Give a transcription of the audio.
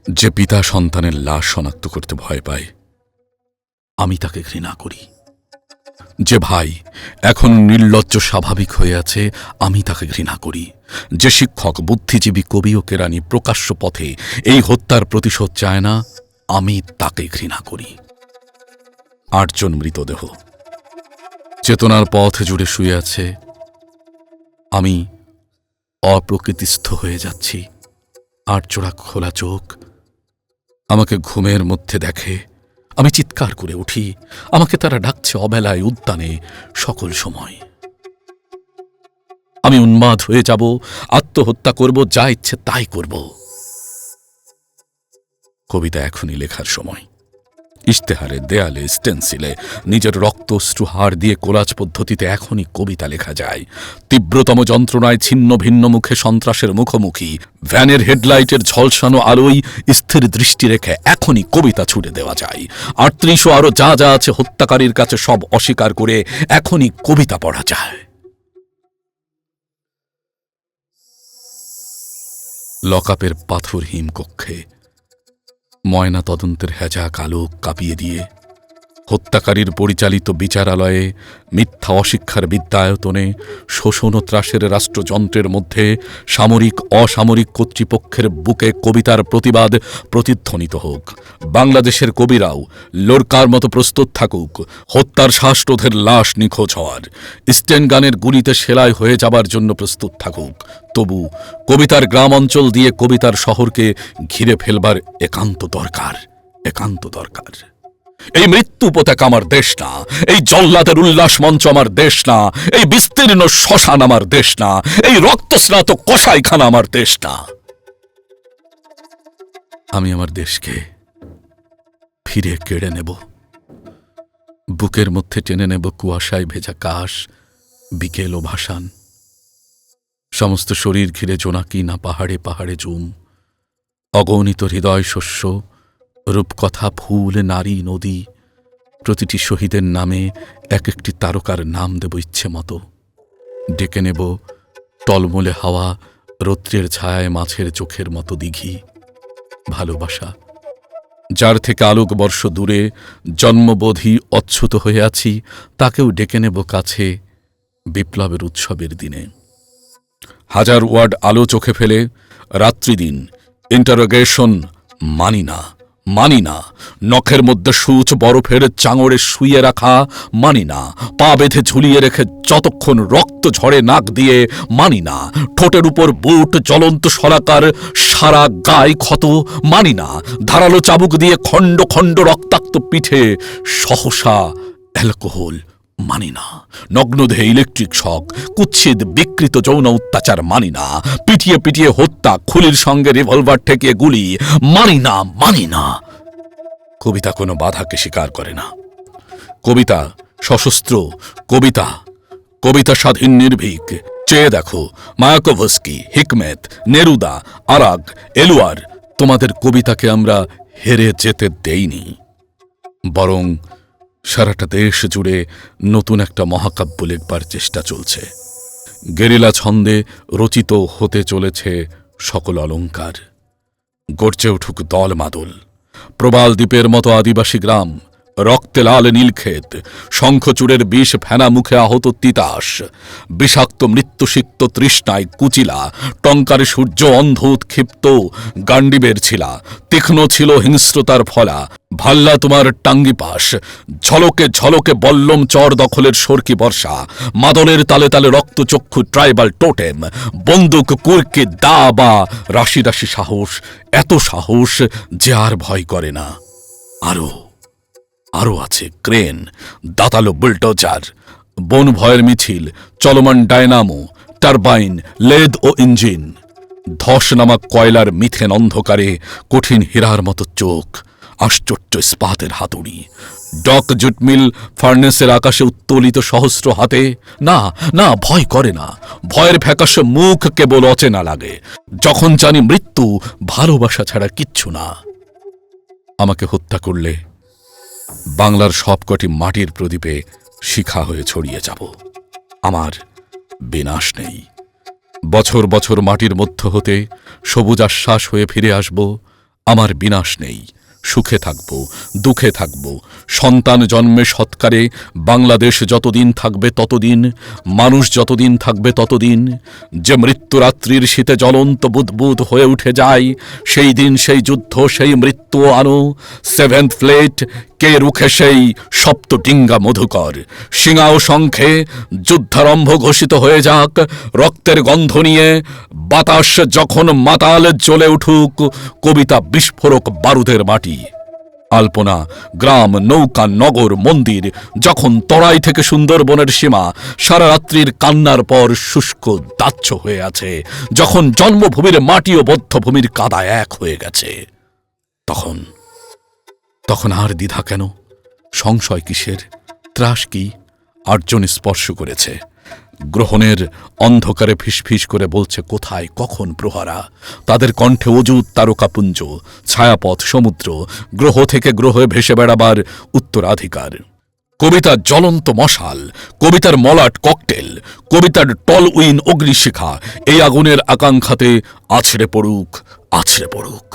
যে পিতা সন্তানের লাশ শনাক্ত করতে ভয় পায়, আমি তাকে ঘৃণা করি। যে ভাই এখন নির্লজ্জ স্বাভাবিক হয়ে আছে, আমি তাকে ঘৃণা করি। যে শিক্ষক, বুদ্ধিজীবী, কবি ও কেরানি প্রকাশ্য পথে এই হত্যার প্রতিশোধ চায় না, আমি তাকে ঘৃণা করি। 8 জন মৃতদেহ চেতনার পথ জুড়ে শুয়ে আছে। আমি অপ্রকৃতিস্থ হয়ে যাচ্ছি। 8 জোড়া খোলা চোখ আমাকে ঘুমের মধ্যে দেখে। আমি চিৎকার করে উঠি। আমাকে তারা ডাকছে অবেলায়, উদ্যানে, সকল সময়। আমি উন্মাদ হয়ে যাব, আত্মহত্যা করব, যা ইচ্ছে তাই করব। কবিতা এখনই লেখার সময়। ইশতেহারে, দেয়ালে, স্টেন্সিলে নিজের রক্তশ্রু হাড় দিয়ে কোলাজ পদ্ধতিতে এখনই কবিতা লেখা যায়। তীব্রতম যন্ত্রণায় ছিন্ন ভিন্ন মুখে সন্ত্রাসের মুখোমুখি ভ্যানের হেডলাইটের ঝলসানো আলোয় স্থির দৃষ্টি রেখে এখনই কবিতা ছুড়ে দেওয়া যায়। 38 ও আরো যা যা আছে হত্যাকারীর কাছে সব অস্বীকার করে এখনই কবিতা পড়া যায়। লকআপের পাথরহীন কক্ষে ময়না তদন্তের হ্যাজাক আলো কাঁপিয়ে দিয়ে, হত্যাকারীর পরিচালিত বিচারালয়ে, মিথ্যা অশিক্ষার বিদ্যায়তনে, শোষণ ও ত্রাসের রাষ্ট্রযন্ত্রের মধ্যে সামরিক অসামরিক কর্তৃপক্ষের বুকে কবিতার প্রতিবাদ প্রতিধ্বনিত হোক। বাংলাদেশের কবিরাও লোরকার মতো প্রস্তুত থাকুক হত্যার শ্বাসরোধের লাশ নিখোঁজ হওয়ার। স্টেনগানের গুলিতে সেলাই হয়ে যাবার জন্য প্রস্তুত থাকুক। তবু কবিতার গ্রাম অঞ্চল দিয়ে কবিতার শহরকে ঘিরে ফেলবার একান্ত দরকার, একান্ত দরকার। এই মৃত্যু পতাকা আমার দেশ না, এই জল্লাদের উল্লাস মঞ্চ আমার দেশ না, এই বিস্তীর্ণ শ্মশান আমার দেশ না, এই রক্তস্নাত কসাইখানা আমার দেশ না। আমি আমার দেশকে ফিরে কেড়ে নেব। বুকের মধ্যে টেনে নেব কুয়াশায় ভেজা কাশ, বিকেল ও ভাসান। সমস্ত শরীর ঘিরে জোনাকি না পাহাড়ে পাহাড়ে জুম, অগণিত হৃদয় শস্য, রূপকথা, ফুল, নারী, নদী। প্রতিটি শহীদের নামে এক একটি তারকার নাম দেব ইচ্ছে মতো। ডেকে নেব টলমলে হাওয়া, রৌদ্রের ছায়ায় মাছের চোখের মতো দিঘি। ভালোবাসা, যার থেকে আলোকবর্ষ দূরে জন্মবোধি অচ্যুত হয়ে আছি, তাকেও ডেকে নেব কাছে বিপ্লবের উৎসবের দিনে। 1000 ওয়ার্ড আলো চোখে ফেলে রাত্রিদিন ইন্টারোগেশন মানি না, মানি না। নখের মধ্যে সূচ বরফের চাঙড়ে শুইয়ে রাখা মানি না। পা বেঁধে ঝুলিয়ে রেখে যতক্ষণ রক্ত ঝরে নাক দিয়ে মানি না। ঠোঁটের উপর বুট, জ্বলন্ত শলাকার, সারা গায়ে ক্ষত মানি না। ধারালো চাবুক দিয়ে খণ্ড খণ্ড রক্তাক্ত পিঠে সহসা অ্যালকোহল মানি না। নগ্নদেহে ইলেকট্রিক শক, কুৎসিত বিকৃত যৌন অত্যাচার মানি না। পিটিয়ে পিটিয়ে হত্যা, খুলির সঙ্গে রিভলভার ঠেকিয়ে গুলি মানি না, মানি না। কবিতা কোনো বাধাকে স্বীকার করে না। কবিতা সশস্ত্র, কবিতা কবিতা স্বাধীন নির্ভীক। চেয়ে দেখো মায়াকোভস্কি, হিকমেত, নেরুদা, আরাগ, এলুয়ার। তোমাদের কবিতাকে আমরা হেরে যেতে দেইনি, বরং সারাটা দেশ জুড়ে নতুন একটা মহাকাব্য লিখবার চেষ্টা চলছে। গেরিলা ছন্দে রচিত হতে চলেছে সকল অলঙ্কার। গর্জে উঠুক দল মাদল। প্রবাল দ্বীপের মতো আদিবাসী গ্রাম, রক্তে লাল নীলক্ষেত, শঙ্খচূড়ের বিষ ফেনা মুখে আহত তিতাস, বিষাক্ত মৃত্যুসিক্ত তৃষ্ণায় কুচিলা, টঙ্কারে সূর্য অন্ধ উৎক্ষিপ্ত গান্ডিবের ছিলা, তীক্ষ্ণ ছিল হিংস্রতার ফলা। ভাল্লা তোমার টাঙ্গিপাস, ঝলকে ঝলকে বল্লম চর দখলের সরকি বর্ষা, মাদলের তালে তালে রক্তচক্ষু ট্রাইবাল টোটেম, বন্দুক, কুর্কি, দা বা রাশি রাশি সাহস, এত সাহস যে আর ভয় করে না। আরো আছে ক্রেন, দাতালো বুলডোজার, বন ভয়ের মিছিল, চলমান ডায়নামো, টারবাইন, লেদ ও ইঞ্জিন, ধস নামা কয়লার মিথেন অন্ধকারে কঠিন হীরার মতো চোখ, আশ্চর্য ইস্পাতের হাতুড়ি, ডক জুটমিল ফার্নেসের আকাশে উত্তোলিত সহস্র হাতে। না না, ভয় করে না। ভয়ের ফ্যাকাশে মুখ কেবল অচেনা লাগে। যখন জানি মৃত্যু ভালোবাসা ছাড়া কিচ্ছু না। আমাকে হত্যা করলে বাংলার সবকটি মাটির প্রদীপে শিখা হয়ে ছড়িয়ে যাব। আমার বিনাশ নেই। বছর বছর মাটির মধ্য হতে সবুজ আশ্বাস হয়ে ফিরে আসব। আমার বিনাশ নেই, সুখে থাকব, দুঃখে থাকব, সন্তান জন্মে সৎকারে বাংলাদেশ যতদিন থাকবে ততদিন, মানুষ যতদিন থাকবে ততদিন। যে মৃত্যুরাত্রির শীতে জ্বলন্ত বুদবুদ হয়ে উঠে যায়, সেই দিন সেই যুদ্ধ সেই মৃত্যু আনো। সেভেন্থ ফ্লেট কে রুখে সেই সপ্তডিঙ্গা মধুকর, সিঙা ও শঙ্খে যুদ্ধারম্ভ ঘোষিত হয়ে যাক। রক্তের গন্ধ নিয়ে বাতাস যখন মাতাল জ্বলে উঠুক, কবিতা বিস্ফোরক বারুদের মাটি। আলপনা, গ্রাম, নৌকা, নগর, মন্দির যখন তরাই থেকে সুন্দরবনের সীমা সারা রাত্রির কান্নার পর শুষ্ক দাহ্য হয়ে আছে, যখন জন্মভূমির মাটি ও বদ্ধভূমির কাদা এক হয়ে গেছে, তখন তখন আর দ্বিধা কেন, সংশয় কিসের, ত্রাস কি? আটজন স্পর্শ করেছে। গ্রহণের অন্ধকারে ফিসফিস করে বলছে কোথায় কখন প্রহরা। তাদের কণ্ঠে অযুত তারকাপুঞ্জ, ছায়াপথ, সমুদ্র, গ্রহ থেকে গ্রহে ভেসে বেড়াবার উত্তরাধিকার। কবিতার জ্বলন্ত মশাল, কবিতার মলাট ককটেল, কবিতার টলউইন অগ্নিশিখা এই আগুনের আকাঙ্ক্ষাতে আছড়ে পড়ুক, আছড়ে পড়ুক।